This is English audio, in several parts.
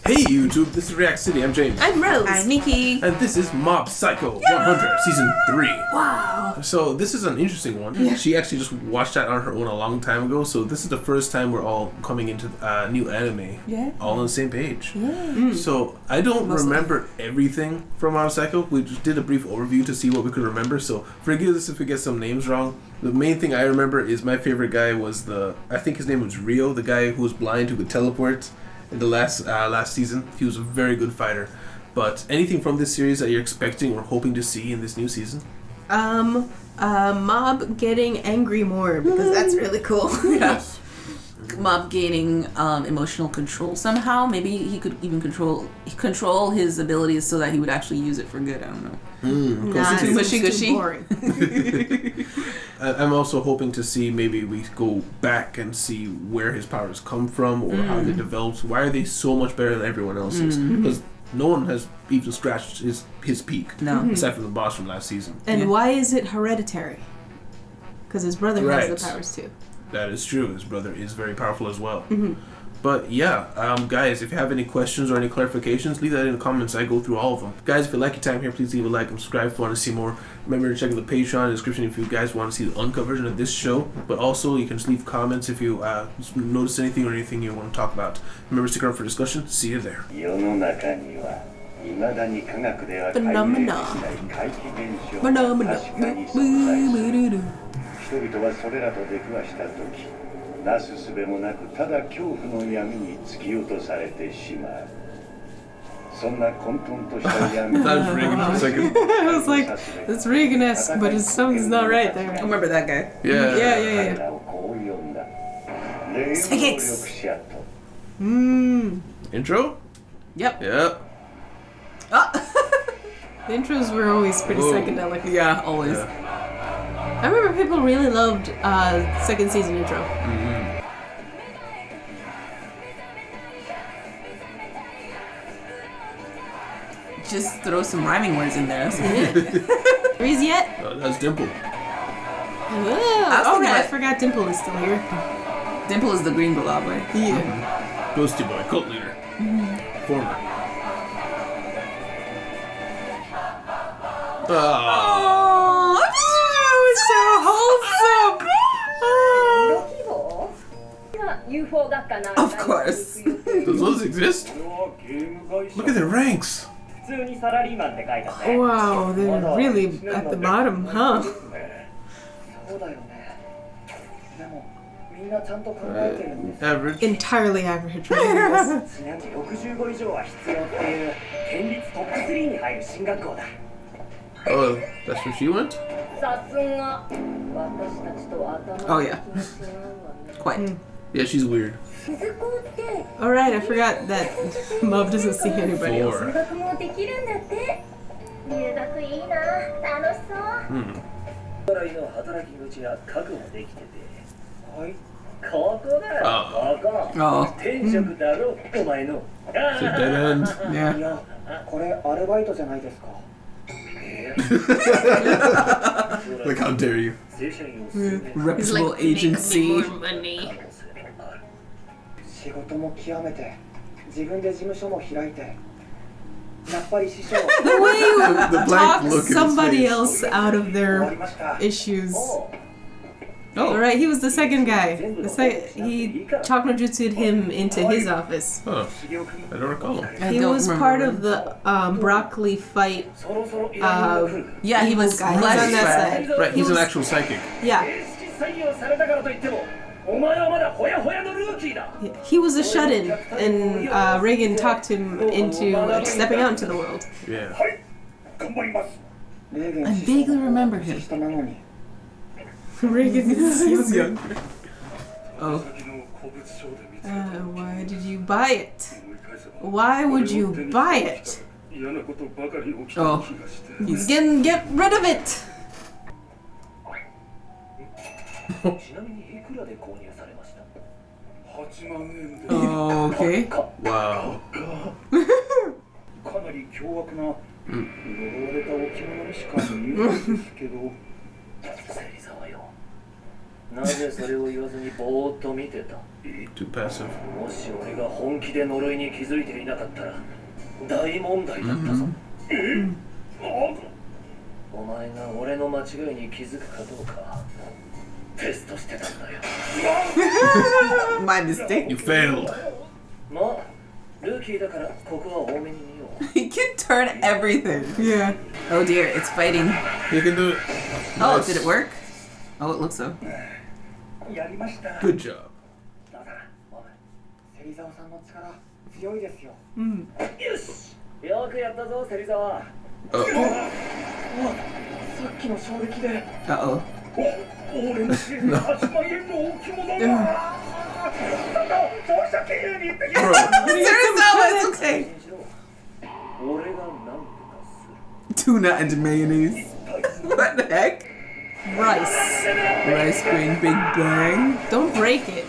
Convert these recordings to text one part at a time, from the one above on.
Hey YouTube, this is React City. I'm James. I'm Rose. I'm Nikki. And this is Mob Psycho 100 Season 3. Wow. So this is an interesting one. Yeah. She actually just watched that on her own a long time ago. So this is the first time we're all coming into new anime. Yeah. All on the same page. Yeah. So I don't remember everything from Mob Psycho. We just did a brief overview to see what we could remember. So forgive us if we get some names wrong. The main thing I remember is my favorite guy was I think his name was Rio, the guy who was blind who could teleport. In the last season, he was a very good fighter. But anything from this series that you're expecting or hoping to see in this new season? Mob getting angry more because that's really cool. Yes. Mob gaining emotional control somehow. Maybe he could even control his abilities so that he would actually use it for good. I don't know. Nah, Too it's mushy-gushy. too boring. I'm also hoping to see maybe we go back and see where his powers come from or how they developed. Why are they so much better than everyone else's? Because no one has even scratched his peak. No. Aside from the boss from last season. And why is it hereditary? Because his brother has the powers too. That is true. His brother is very powerful as well. But yeah, guys, if you have any questions or any clarifications, leave that in the comments. I go through all of them. Guys, if you like your time here, please leave a like and subscribe if you want to see more. Remember to check out the Patreon description if you guys want to see the uncut version of this show. But also, you can just leave comments if you notice anything or anything you want to talk about. Remember, stick around for discussion. See you there. Phenomena. 人々はそれらと出くわした時なすすべもなくただ恐怖の闇に突き落とされてしまうそんな混沌とした闇 That was Reagan for a second. I was like, that's Reagan-esque, but his sound's not right there. I remember that guy. Yeah. Yeah. 彼らをこう呼んだ霊能力 Psychics. 者と Intro? Yep. Yep. The intros were always pretty psychedelic. Yeah, always. I remember people really loved second season intro. Just throw some rhyming words in there. That's it. Breeze yet? That's Dimple. I forgot Dimple is still here. Dimple is the green blob, right? Yeah. Ghosty Boy, cult leader. Former. Oh, that was so wholesome. Of course. Does those exist? これはゲーム会社 Look at their ranks. 普通にサラリーマンって書いてあるね Wow, they're really at the bottom, huh? そうだよねでもみんなちゃんと考えてるんです Average. Entirely average. Yes. 常に65以上は必要っていう県立トップ3に入る進学校だ Oh, that's where she went? Oh, yeah. Quite. Yeah, she's weird. Alright, I forgot that Mob doesn't see anybody else. 4. 働の働き口は確保できててはいここだよここ Oh. 転職だろお前の It's a dead end. い Yeah. やこれアルバイトじゃないですか Like, how dare you? 正社員を進め Reputable agency. 仕事も極めて自分で事務所も開いてやっぱり師匠 The way you The blank talk look in his somebody face. else out of 終わり their ました issues. おう Alright, he was the second guy. He talked no jutsu'd him into his office. Huh. I don't recall him. I He don't was remember part him. of the broccoli fight. そろそろ依頼が来る Yeah, he was Evil guy. He's on that side. Right, he's He an was- actual psychic. Yeah, 正式採用されたからといってもお前はまだほやほやのルーキーだ he was a shut-in, and Reagan talked him into stepping out into the world. Yeah. はい頑張ります I vaguely remember him. 下なのに Reagan is young. Oh. 先の古物商で見つけ Why did you buy it? 思い返せば Why would you buy it? 嫌なことばかり起きた Oh. 気がして Get rid of it! ちなみにいくらで購入されました8万円で Oh, okay. Wow. かなり凶悪な呪われた置物にしか見えないんですけど芹沢よなぜそれを言わずにぼーっと見てた。 Too passive. もし俺が本気で呪いに気づいていなかったら大問題だったぞ。お前が俺の間違いに気づくかどうかテストしてたんだよ。 My mistake. You failed. まあルーキーだからここは多めに見よう。 He can turn everything. Yeah. Oh dear, it's fighting. You can do it. Oh, Nice. did it work? Oh, it looks so. やりました。 Good job. だからおい芹沢さんの力強いですよ。 Mm. よしよくやったぞ芹沢。 Oh. さっきの衝撃で Uh-oh. 俺の支援8万円の置物がちょっと消費者金融に行ってきま Bro. す。 Serious, it's okay. 俺が何とかする。 Tuna and mayonnaise. What the heck? Rice. Rice grain Big Bang. Don't break it.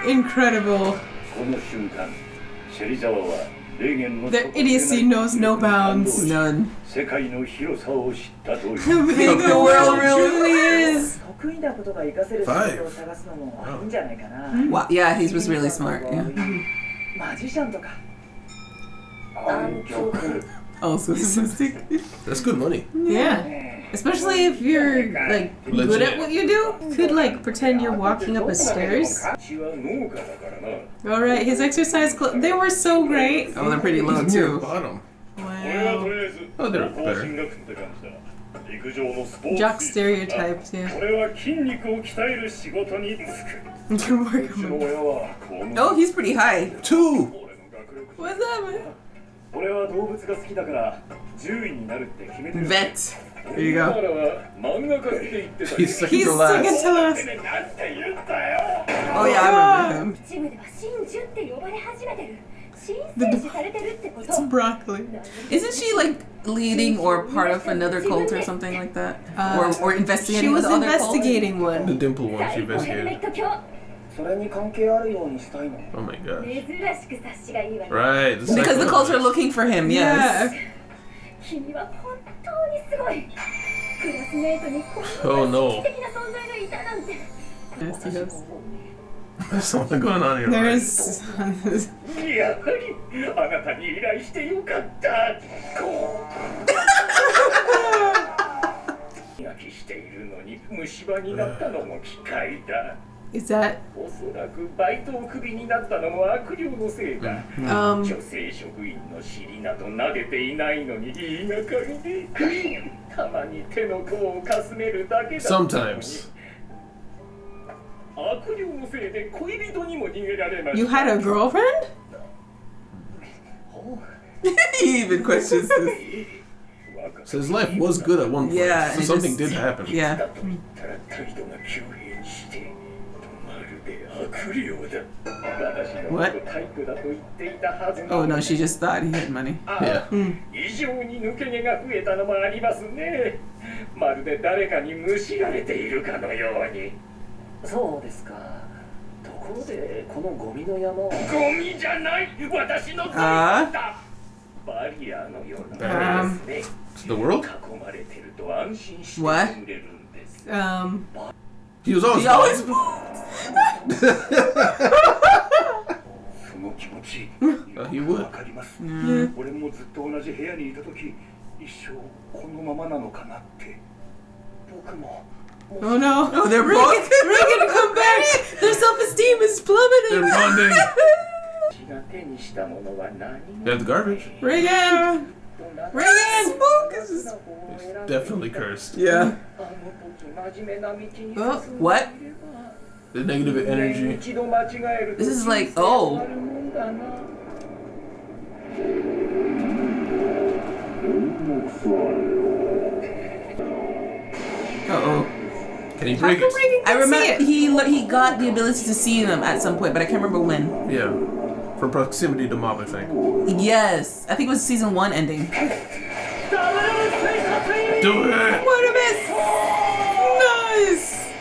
Incredible. この瞬間芹沢は霊言の Their idiocy knows no bounds. None. 世界の広さを知ったという How big the world really is. 得意なことが活かせる仕事を探すのもいいんじゃないかな。 Wow. Yeah, he was really smart. Yeah. マジシャンとか。暗曲。 Also autistic. That's good money. Yeah. Especially if you're like good Legit. at what you do. Could like pretend you're walking up a stairs. 血は農家だからな All right, his exercise clothes, they were so great. Oh, they're pretty low Near the too. bottom. 俺はと Wow. りあえず Oh, they're 高校 better. 進学って感じだ陸上のスポーツ Jock stereotypes, yeah. 俺は筋肉を鍛える仕事に就く You can work うちの on 親はこう Oh, he's pretty high. 2. 俺の学力 What's that, man? 俺は動物が好きだから獣医になるって決めてる Vet. There you go. だは漫画家って言ってた He's second He's to second last. to last. ねなんて言ったよ Oh yeah, I remember him. チームでは真珠って呼ばれ始めてる。新戦士されてるってこと It's broccoli. Isn't she like leading or part of another cult or something like that? Or She investigating was with other cults? investigating The one. dimple one she 最高ヘルメ investigated. ット卿。それに関係あるようにしたいの。 Oh my gosh. 珍しく察しがいいわね。 Right. The Because the second cults are one. looking for him, Yeah. yes. 君は本当にすごい。クラスメートにこんな Oh no. 的な存在がいたなんて。 Yes, he does. There's something going on here. There right? is. やはりあなたに依頼してよかったこう焼きしているのに虫歯になったのも機械だ Is that おそらくバイトをクビになったのも悪霊のせいだ、 um 女性職員の尻など撫でていないのに言いがかりでたまに手の甲をかすめるだけだったのに Sometimes. 悪霊のせいで恋人にも逃げられました you had a girlfriend? He even questions this. So his life was good at one point. Yeah, So and it something just- did happen. だ Yeah. と言ったら態度が急変してまるで悪霊だ私のこと What? タイプだと言っていたはずな Oh の no, she just thought he had money. あ Yeah. 異常に抜け毛が増えたのもありますねまるで誰かにむしられているかのようにそうですか。ところでこのゴミの山はゴミじゃない私の財産だバリアのようなものですね To the world? 囲まれてると安心して What? 眠れるんです He was always. He always その気持ち he would. わかります Yeah. 俺もずっと同じ部屋にいた時一生このままなのかなって僕も Oh no. Oh, they're Reagan, both. Reagan, come back! Their self-esteem is They're plummeting. bonding. 血が手にしたものは何 Yeah, the garbage. Reagan! Reagan! It's definitely cursed. Yeah. あの時真面目な道に進んでいれ Oh, ば what? The negative energy. 一度間違えると This is like- 人生は oh. 終わるもんだな Uh-oh. Can he How break come it? Reagan I can remember see it? he got the ability to see them at some point, but I can't remember when. Yeah. For proximity to mob, I think. Yes. I think it was season 1 ending. Do it! What a miss! Nice!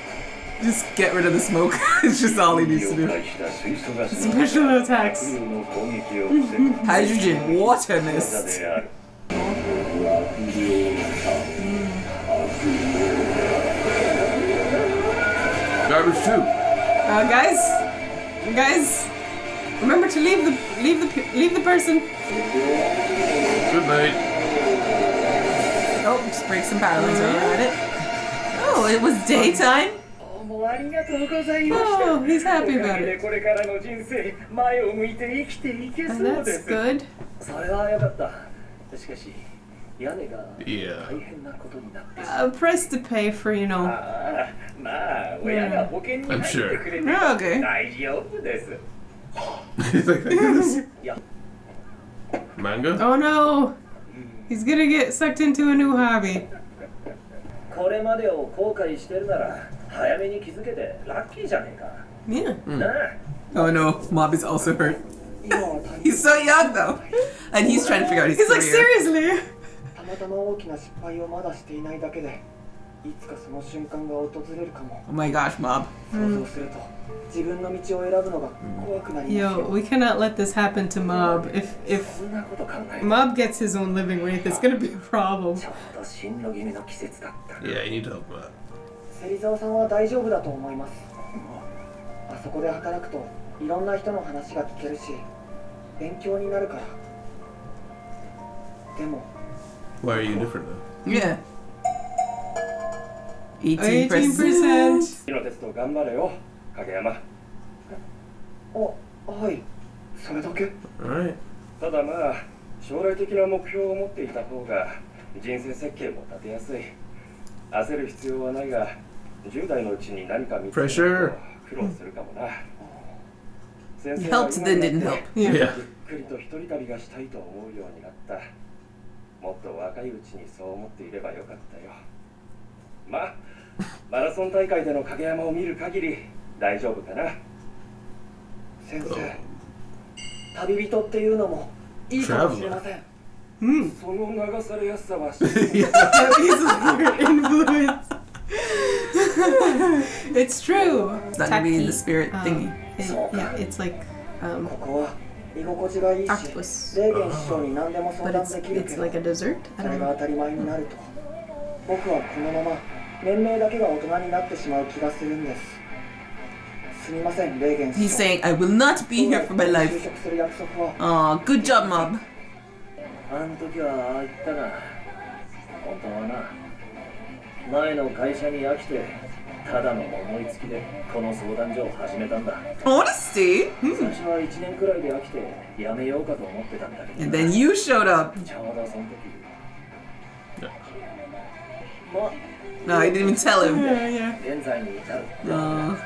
Just get rid of the smoke. It's just all he needs to do. 了解した水素ガス Special attacks. 悪霊の攻撃を防ぐ Hydrogen water 技 mist. である garbage too. Guys, remember to leave the person. Good night. Oh, just break some power lines while you're at it. Oh, it was daytime? もうありがとうございました。 Oh, he's happy about で it. これからの人生、前を向いて生きていけ And そうで that's す。 good. それは良かった。しかし、屋根が Yeah. 大変なことになって。 A price to pay for, you know. ああ、まあ、親が保険に入ってくれて I'm sure. 大丈夫です。 He's like, thank goodness. いや、 Manga? Oh no! He's gonna get sucked into a new hobby. これまでを後悔してるなら、早めに気づけてラッキーじゃねえか。 Yeah. なあ。 Oh no, Mob is also hurt. He's so young though. And he's trying to figure out his He's like, career. seriously? たまたま大きな失敗をまだしていないだけで、いつかその瞬間が訪れるかも。 Oh my gosh, Mob. 想像すると、自分の道を選ぶのが怖くなります Yo, よ。 we cannot let this happen to Mob. If そんなこと考えて Mob gets his own living rate, it's gonna be a problem. ちょうど進路決めの季節だった。 Yeah, you need to help him out. 芹沢さんは大丈夫だと思います。あそこで働くと、いろんな人の話が聞けるし、勉強になるから。でも、 Why are you different though? Yeah. 18%. 18%. 次のテスト頑張れよ、影山。はい、それだけ。 Alright. ただまあ、将来的な目標を持っていた方が人生設計も立てやすい。焦る必要はないが、10代のうちに何か見つけると苦労するかもな。先生は Helped then didn't help. Yeah. Yeah. ゆっくりと一人旅がしたいと思うようになった。もっと若いうちにそう思っていればよかったよ。まあ、マラソン大会での影山を見る限り大丈夫かな。先生、旅人っていうのもいいかもしれません。その流されやすさは知ってる。 He's under influence. It's true. It's not gonna be in the spirit thingy. Yeah, it's like ここは居心地がいいし、 octopus, レーゲン師匠に何でも相 but 談 it's できるけ it's ど、 like a dessert. I それ don't が know. 当たり前になると、僕はこのまま年齢だけが大人になってしまう気がするんです。すみません、レーゲン師 He's 匠。 saying, I will not be here for my 就 life. 職する約束は Aw, good job, Mob. あの時はああ言ったが、本当はな、前の会社に飽きて、ただの思いつきでこの相談所を始めたんだ。 Honesty? 最初は1年くらいで飽きて辞めようかと思ってたんだけど And then you showed up. ちょうどその時。 Yeah. ま、 No, I didn't even tell him. Yeah. 現在に至る。 Aw.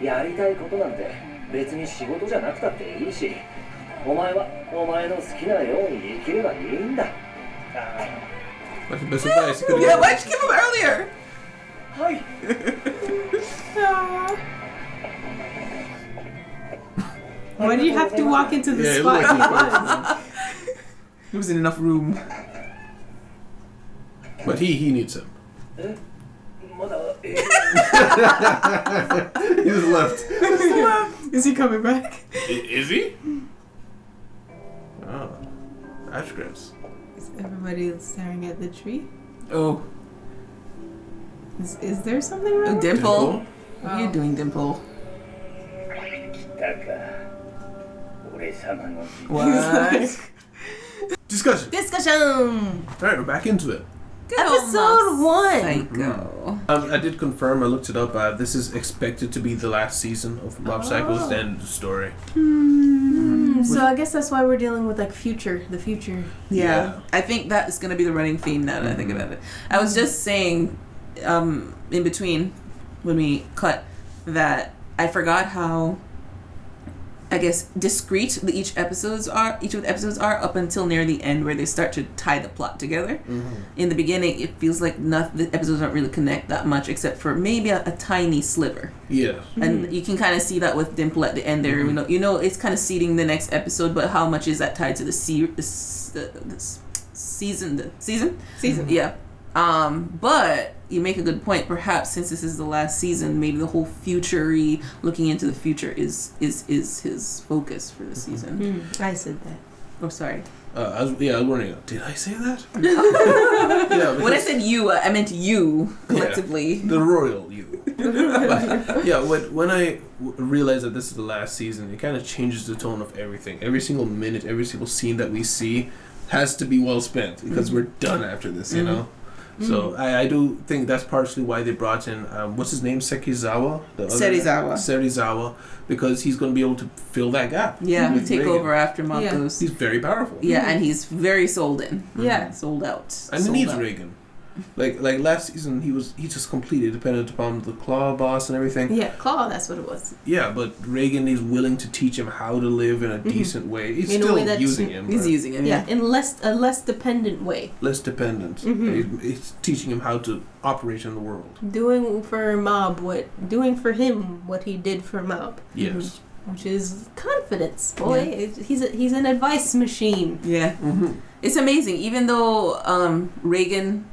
やりたいことなんて別に仕事じゃなくたっていいし、お前はお前の好きなように生きればいいんだ。 That's the best advice. You Yeah, could've why'd you give him earlier? はい。 Why do you have to walk into the Yeah, it spot? looked like he was? There wasn't enough room. But he needs him. まだ、 He just left. Is he coming back? Is he? Oh. That's gross. Is everybody staring at the tree? Oh, Is there something wrong? Dimple. What are you doing, Dimple? だか、俺様の What? Discussion. Discussion! Alright, we're back into it. Episode 1! Psycho. I did confirm, I looked it up. This is expected to be the last season of Mob Psycho's end story. So I guess that's why we're dealing with like the future. Yeah, I think that is going to be the running theme now that I think about it. I was just saying, in between, when we cut, that I forgot how, I guess, discreet each of the episodes are up until near the end, where they start to tie the plot together. In the beginning, it feels like the episodes don't really connect that much, except for maybe a tiny sliver. Yeah. And you can kind of see that with Dimple at the end there. You know, it's kind of seeding the next episode, but how much is that tied to the season? Yeah. But you make a good point. Perhaps since this is the last season, maybe the whole looking into the future is his focus for the season. I said that. Oh, sorry. I was wondering, did I say that? When I said you, I meant you collectively. Yeah, the royal you. But, yeah, when I realized that this is the last season, it kind of changes the tone of everything. Every single minute, every single scene that we see has to be well spent because we're done after this, you know? So I do think that's partially why they brought in what's his name, Serizawa, because he's going to be able to fill that gap. Yeah, take over after Mob goes. He's very powerful. Yeah, and he's very sold in. Yeah, sold out. And he needs Reagan. Like last season, he just completely dependent upon the Claw boss and everything. Yeah, Claw, that's what it was. Yeah, but Reagan is willing to teach him how to live in a decent way. He's still using him. He's using him. Yeah, in a less dependent way. Less dependent. Mm-hmm. He's teaching him how to operate in the world. Doing for him what he did for Mob. Yes. Mm-hmm. Which is confidence, boy. Yeah. He's an advice machine. Yeah. Mm-hmm. It's amazing. Even though Reagan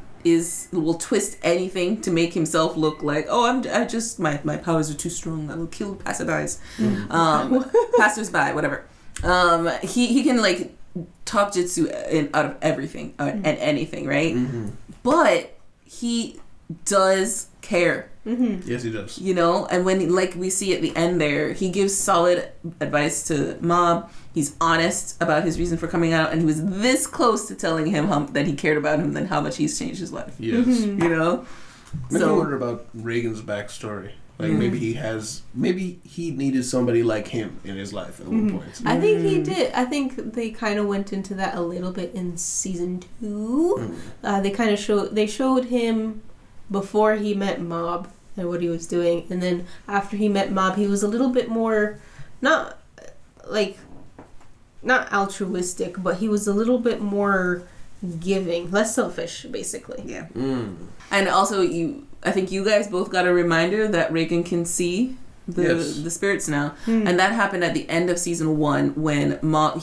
will twist anything to make himself look like, my powers are too strong, I will kill passerbys, passersby, whatever. He can like talk jutsu out of everything and anything, right? Mm-hmm. But he does care. Mm-hmm. Yes, he does. You know, and when we see at the end there, he gives solid advice to Mob. He's honest about his reason for coming out, and he was this close to telling him that he cared about him, and how much he's changed his life. Yes. Mm-hmm. You know? I wonder about Reagan's backstory. Like maybe he needed somebody like him in his life at one point. I think he did. I think they kind of went into that a little bit in season 2. They showed him before he met Mob and what he was doing, and then after he met Mob, he was a little bit more not altruistic, but he was a little bit more giving, less selfish, basically. Yeah. And also, I think you guys both got a reminder that Reagan can see the spirits now, and that happened at the end of season 1 when Mob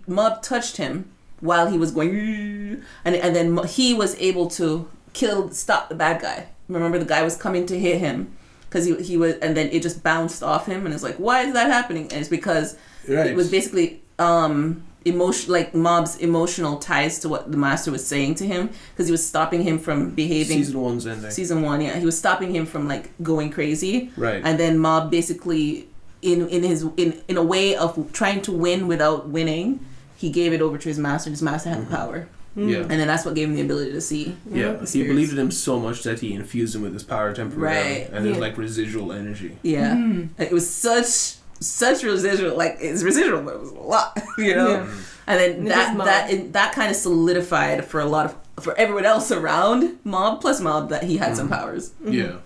Mob touched him while he was going, and then he was able to stop the bad guy. Remember, the guy was coming to hit him because he was, and then it just bounced off him, and it's like, why is that happening? And it's because it was basically Mob's emotional ties to what the master was saying to him, because he was stopping him from behaving. Season 1's ending. Season 1, yeah, he was stopping him from going crazy. Right. And then Mob basically, in a way of trying to win without winning, he gave it over to his master, and his master had the power. Yeah. And then that's what gave him the ability to see. Yeah. He believed in him so much that he infused him with his power temporarily. Right. And there's residual energy. Yeah. It was such residual, it's residual, but it was a lot, you know? Yeah. And then that kind of solidified for everyone else around Mob, plus Mob, that he had some powers. Mm-hmm. Yeah.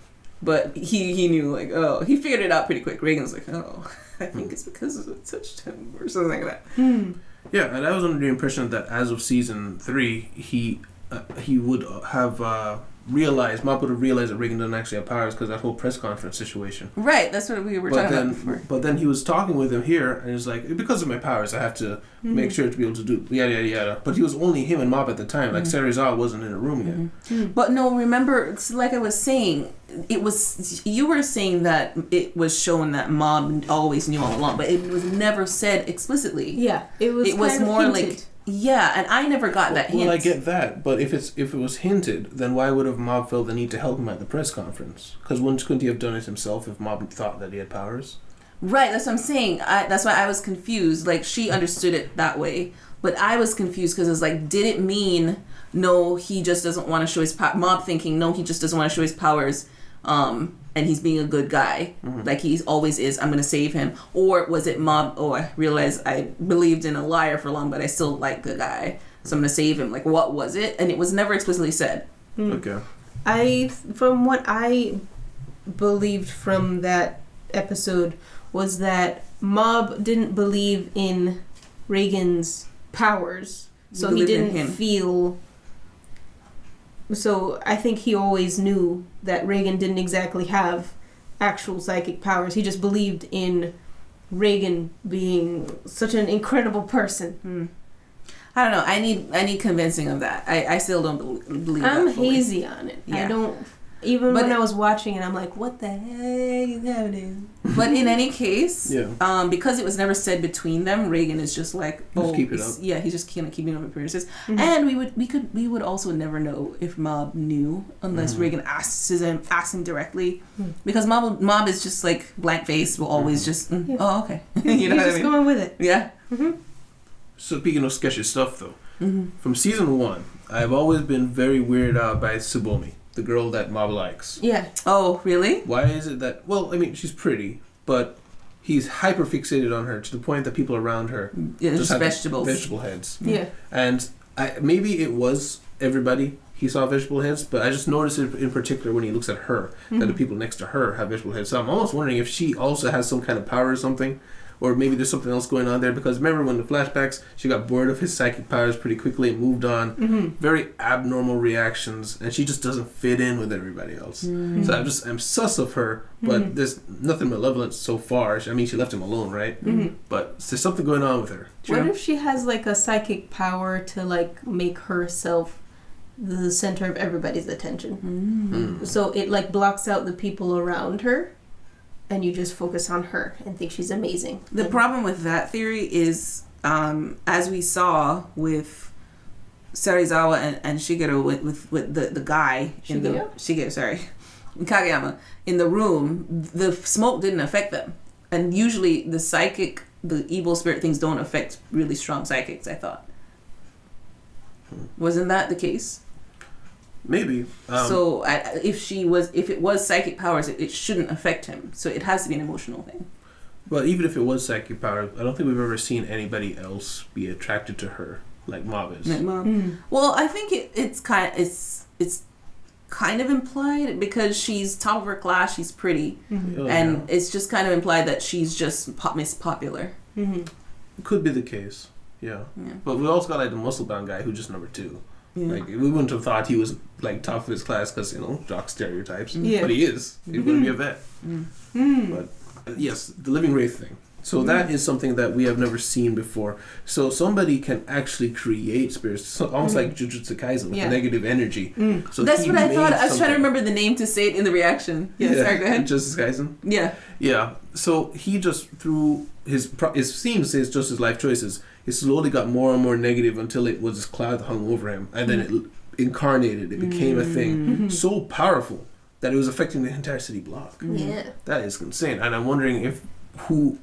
But he knew, he figured it out pretty quick. Reagan's like, I think it's because it touched him, or something like that. Yeah, and I was under the impression that as of season 3, he would have Mob would have realized that Reagan doesn't actually have powers because that whole press conference situation. Right, that's what we were talking about before. But then he was talking with him here, and he was like, because of my powers, I have to make sure to be able to do yada yada yada. But he was only him and Mob at the time. Like Serizawa wasn't in the room yet. But no, remember, it's like I was saying, you were saying that it was shown that Mob always knew all along, but it was never said explicitly. Yeah, it was more hinted. Yeah, and I never got that hint. Well, I get that, but if it was hinted, then why would have Mob felt the need to help him at the press conference? Because couldn't he have done it himself if Mob thought that he had powers? Right, that's what I'm saying. That's why I was confused. She understood it that way, but I was confused because it was did it mean no, he just doesn't want to show his power? Mob thinking no, he just doesn't want to show his powers, and he's being a good guy, like he always is. I'm gonna save him. Or was it Mob? Oh, I realized I believed in a liar for long, but I still like the guy, so I'm gonna save him. What was it? And it was never explicitly said. Okay. From what I believed from that episode was that Mob didn't believe in Reagan's powers, so he didn't feel. So I think he always knew that Reagan didn't exactly have actual psychic powers. He just believed in Reagan being such an incredible person. I don't know. I need convincing of that. I still don't believe that. I'm hazy on it. Yeah. I don't. Even when I was watching it, I'm like, what the heck is happening? But in any case, Yeah. because it was never said between them, Reagan is just like, Just keep it up. Yeah, he's just kind of keeping up appearances. And we would also never know if Mob knew unless Reagan asked him directly, because Mob is just like blank face, will always just oh okay, you know what I just mean? going with it. Yeah. So speaking of sketchy stuff, though, from season 1, I've always been very weirded out by Tsubomi, the girl that Mob likes. Yeah. Oh, really? Why is it that? Well, I mean, she's pretty, but he's hyper fixated on her to the point that people around her just have vegetables. vegetable heads. Yeah. And maybe it was everybody he saw vegetable heads, but I just noticed it in particular when he looks at her, that the people next to her have vegetable heads. So I'm almost wondering if she also has some kind of power or something, or maybe there's something else going on there, because remember when the flashbacks, she got bored of his psychic powers pretty quickly and moved on. Very abnormal reactions, and she just doesn't fit in with everybody else. So I'm sus of her, but there's nothing malevolent so far. I mean, she left him alone, right? But there's something going on with her. What if she has like a psychic power to like make herself the center of everybody's attention? So it like blocks out the people around her, and you just focus on her and think she's amazing. The problem with that theory is, as we saw with Serizawa and Shigeru with the guy in the Kageyama in the room, the smoke didn't affect them, and usually the evil spirit things don't affect really strong psychics. I thought, wasn't that the case? Maybe. So if it was psychic powers, it shouldn't affect him. So it has to be an emotional thing. But even if it was psychic power, I don't think we've ever seen anybody else be attracted to her like Mob is. Like Mob. Well, I think it's kind of implied because she's top of her class, she's pretty, and it's just kind of implied that she's just Miss Popular. Could be the case. Yeah. But we also got like the muscle bound guy who's just number 2. Yeah. Like, we wouldn't have thought he was like top of his class because, jock stereotypes. Yeah. But he is. He's going to be a vet. But yes, the living wraith thing. So that is something that we have never seen before. So somebody can actually create spirits, almost like Jujutsu Kaisen with negative energy. So that's what I thought. I was something. trying to remember the name to say it in the reaction. Yeah, sorry, go ahead. Jujutsu Kaisen? Yeah. Yeah. So he just, through his life choices, he slowly got more and more negative until it was this cloud that hung over him. And then it incarnated. It became a thing so powerful that it was affecting the entire city block. Yeah. That is insane. And I'm wondering if who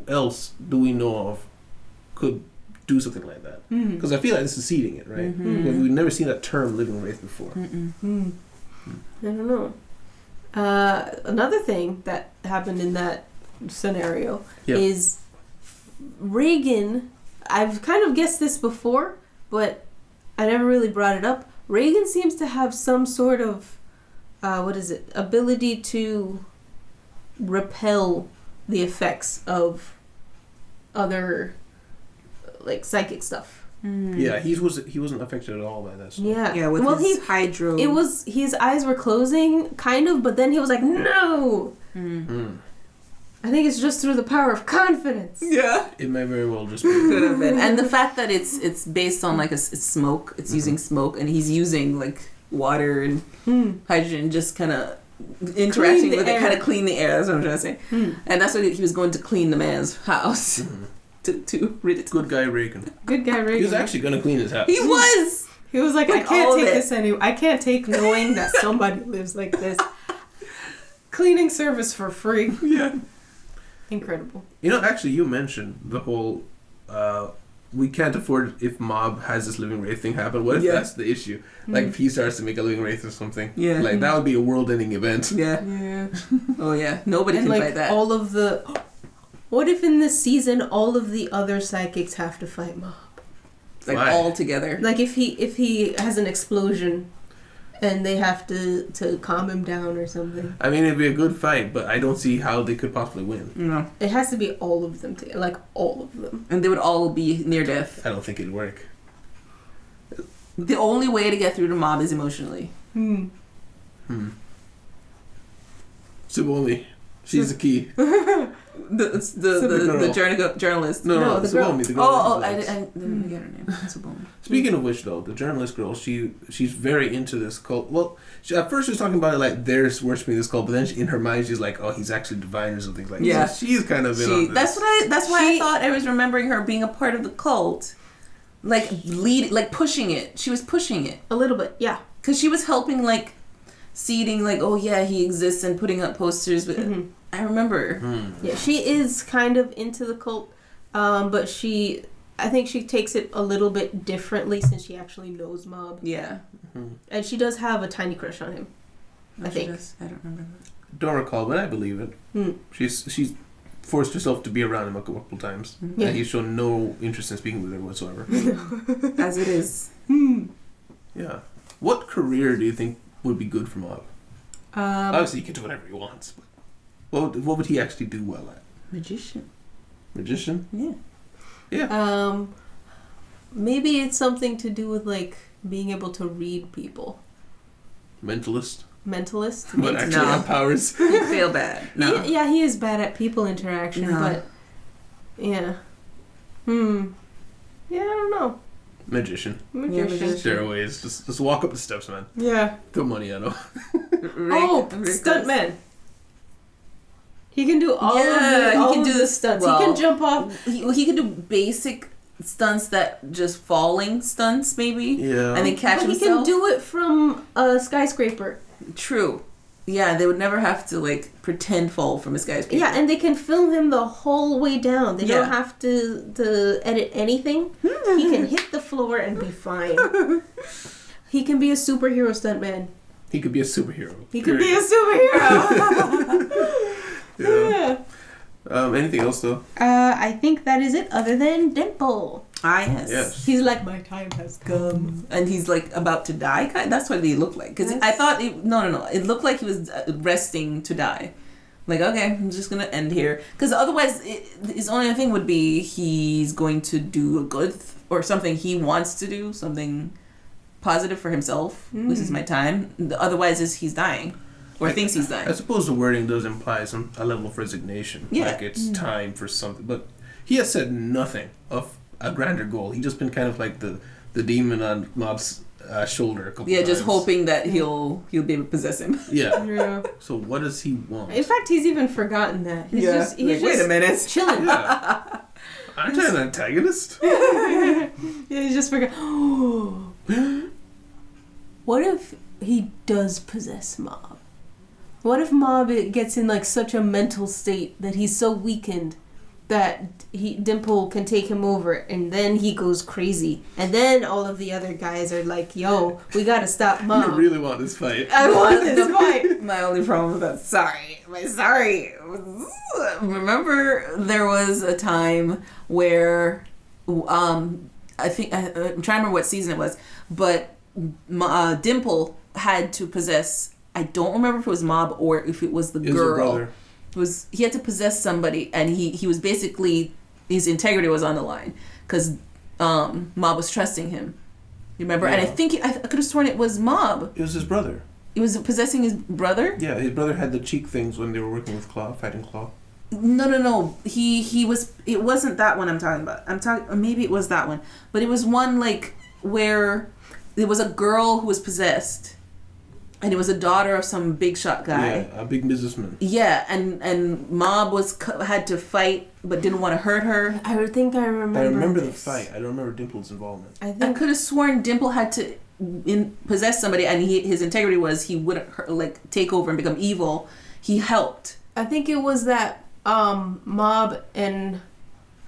else do we know of could do something like that? Because I feel like this is seeding it, right? We've never seen that term living wraith before. I don't know. Another thing that happened in that scenario is Reagan. I've kind of guessed this before, but I never really brought it up. Reagan seems to have some sort of ability to repel the effects of other like psychic stuff. Yeah, he wasn't affected at all by that stuff. Yeah, with his hydro. It was his eyes were closing, kind of, but then he was like, "No." I think it's just through the power of confidence. Yeah, it may very well just be. Could have been, and the fact that it's based on like it's smoke. It's using smoke, and he's using like water and hydrogen, just kind of interacting with it, kind of clean the air. That's what I'm trying to say. And that's what he was going to clean the man's house to rid it. Good guy Reagan. Good guy Reagan. He was actually going to clean his house. He was. He was like, I can't take this anymore. I can't take knowing that somebody lives like this. Cleaning service for free. Yeah. Incredible. Actually, you mentioned the whole we can't afford if Mob has this living wraith thing happen. What if that's the issue? Like if he starts to make a living wraith or something. Yeah. Like that would be a world-ending event. Yeah. Oh yeah. Nobody can fight that. All of the. What if in this season all of the other psychics have to fight Mob? Like all together. Like if he has an explosion, and they have to calm him down or something. I mean, it'd be a good fight, but I don't see how they could possibly win. No. It has to be all of them together, like all of them. And they would all be near death. I don't think it'd work. The only way to get through the Mob is emotionally. Tsubomi. She's the key. the journalist. No, the the girl. girl. Oh, I didn't get her name. Speaking of which, though, the journalist girl, she's very into this cult. Well, at first she was talking about it like they're worshiping this cult, but then in her mind she's like, oh, he's actually divine or something like that. Yeah. So she's kind of in on this. That's why I thought I was remembering her being a part of the cult, like pushing it. She was pushing it A little bit, yeah. because she was helping like seeding like, oh yeah, he exists and putting up posters. But I remember. Yeah, she is kind of into the cult, but I think she takes it a little bit differently since she actually knows Mob. Yeah. And she does have a tiny crush on him. I think. I don't remember that. Don't recall, but I believe it. She's forced herself to be around him a couple times, Yeah. and he's shown no interest in speaking with her whatsoever. As it is. Yeah. What career do you think would be good for Mob? Obviously, he can do whatever he wants. But what would he actually do well at? Magician. Magician? Yeah. Yeah. Maybe it's something to do with like being able to read people. Mentalist? Mentalist. But actually have powers. You feel bad. No. He is bad at people interaction, No. but yeah. Yeah, I don't know. Magician. Magician. Stairways. Just walk up the steps, man. Yeah. Throw money at him. Stuntman. He can do all of the stunts. Well, he can jump off. He can do basic stunts that just falling stunts maybe. Yeah. And then catch But he himself. can do it from a skyscraper. True. Yeah, they would never have to like pretend fall from a skyscraper. Yeah, and they can film him the whole way down. They don't have to edit anything. He can hit the floor and be fine. He can be a superhero stuntman. He could be a superhero. He could be a superhero. Yeah. Anything else though? I think that is it. Other than Dimple, Yes. he's like, my time has come. And he's like about to die. That's what he looked like. Because I thought no. It looked like he was resting to die. Like, okay, I'm just gonna end here. Because otherwise, his only thing would be he's going to do a good or something he wants to do, something positive for himself. This is my time. Otherwise, he's dying. Or thinks he's dying. I suppose the wording does imply a level of resignation. Yeah. Like it's time for something. But he has said nothing of a grander goal. He's just been kind of like the demon on Mob's shoulder a couple times. Just hoping that he'll be able to possess him. Yeah. So what does he want? In fact, he's even forgotten that. He's just wait a minute. chilling. Yeah. Aren't I an antagonist? Yeah, he's just forgot. What if he does possess Mob? What if Mob gets in like such a mental state that he's so weakened that Dimple can take him over, and then he goes crazy, and then all of the other guys are like, "Yo, we gotta stop Mob." You really want this fight? I want this fight. My only problem with that. Sorry. Remember, there was a time where, I think I'm trying to remember what season it was, but Dimple had to possess. I don't remember if it was Mob or if it was the girl. He had to possess somebody, and he was basically, his integrity was on the line because Mob was trusting him. You remember? Yeah. And I think I could have sworn it was Mob. It was his brother. It was possessing his brother. Yeah, his brother had the cheek things when they were working with Claw, fighting Claw. No. He was. It wasn't that one I'm talking about. Maybe it was that one, but it was one like where there was a girl who was possessed. And it was a daughter of some big shot guy. Yeah, a big businessman. Yeah, and Mob had to fight, but didn't want to hurt her. I think I remember. I remember the fight. I don't remember Dimple's involvement. I could have sworn Dimple had to possess somebody, and his integrity was he wouldn't take over and become evil. He helped. I think it was that Mob and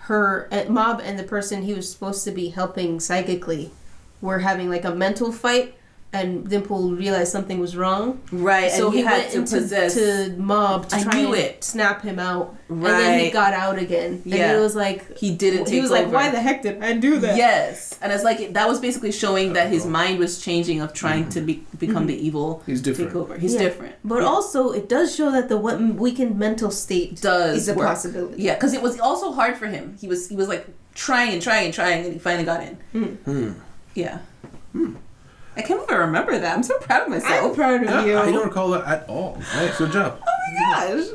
the person he was supposed to be helping psychically were having like a mental fight. And Dimple realized something was wrong. Right, so and he had went to possess to Mob to try and snap him out. Right. And then he got out again. Yeah. And he was like... He didn't take over. He was like, why the heck did I do that? Yes. And it's like, that was basically showing that his mind was changing of trying to become the evil. He's different. Takeover. He's different. But also, it does show that the weakened mental state is a possibility. Yeah, because it was also hard for him. He was like trying, and he finally got in. Yeah. I can't even remember that. I'm so proud of myself. I'm proud of you. I don't recall that at all. Nice, good job. Oh my gosh.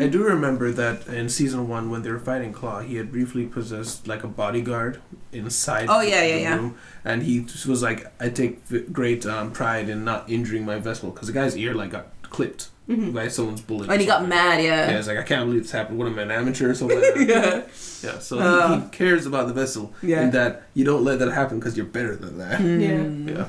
I do remember that in season 1 when they were fighting Claw, he had briefly possessed like a bodyguard inside the room, and he was like, I take great pride in not injuring my vessel, because the guy's ear like got clipped by someone's bullet. And he got mad, yeah. Yeah, it's like, I can't believe this happened. What am I, an amateur or something like that? Yeah, so he cares about the vessel, and that you don't let that happen because you're better than that. Yeah.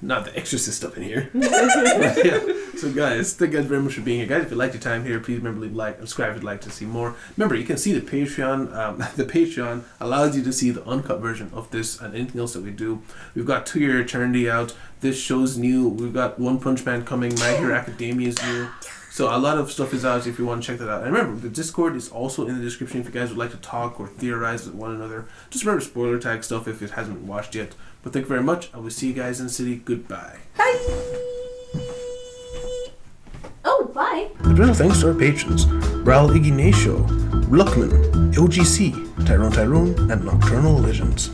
Not the exorcist stuff in here. But yeah. So guys, thank you guys very much for being here. Guys, if you liked your time here, please remember to leave a like, subscribe if you'd like to see more. Remember, you can see the Patreon. The Patreon allows you to see the uncut version of this and anything else that we do. We've got 2 Year Eternity out. This show's new. We've got One Punch Man coming. My Hero Academia is new. So a lot of stuff is out if you want to check that out. And remember, the Discord is also in the description if you guys would like to talk or theorize with one another. Just remember spoiler tag stuff if it hasn't watched yet. But thank you very much. I will see you guys in the city. Goodbye. Bye. Oh, bye. Special thanks to our patrons: Bral Ignacio, Luckman, OGC, Tyrone, and Nocturnal Legends.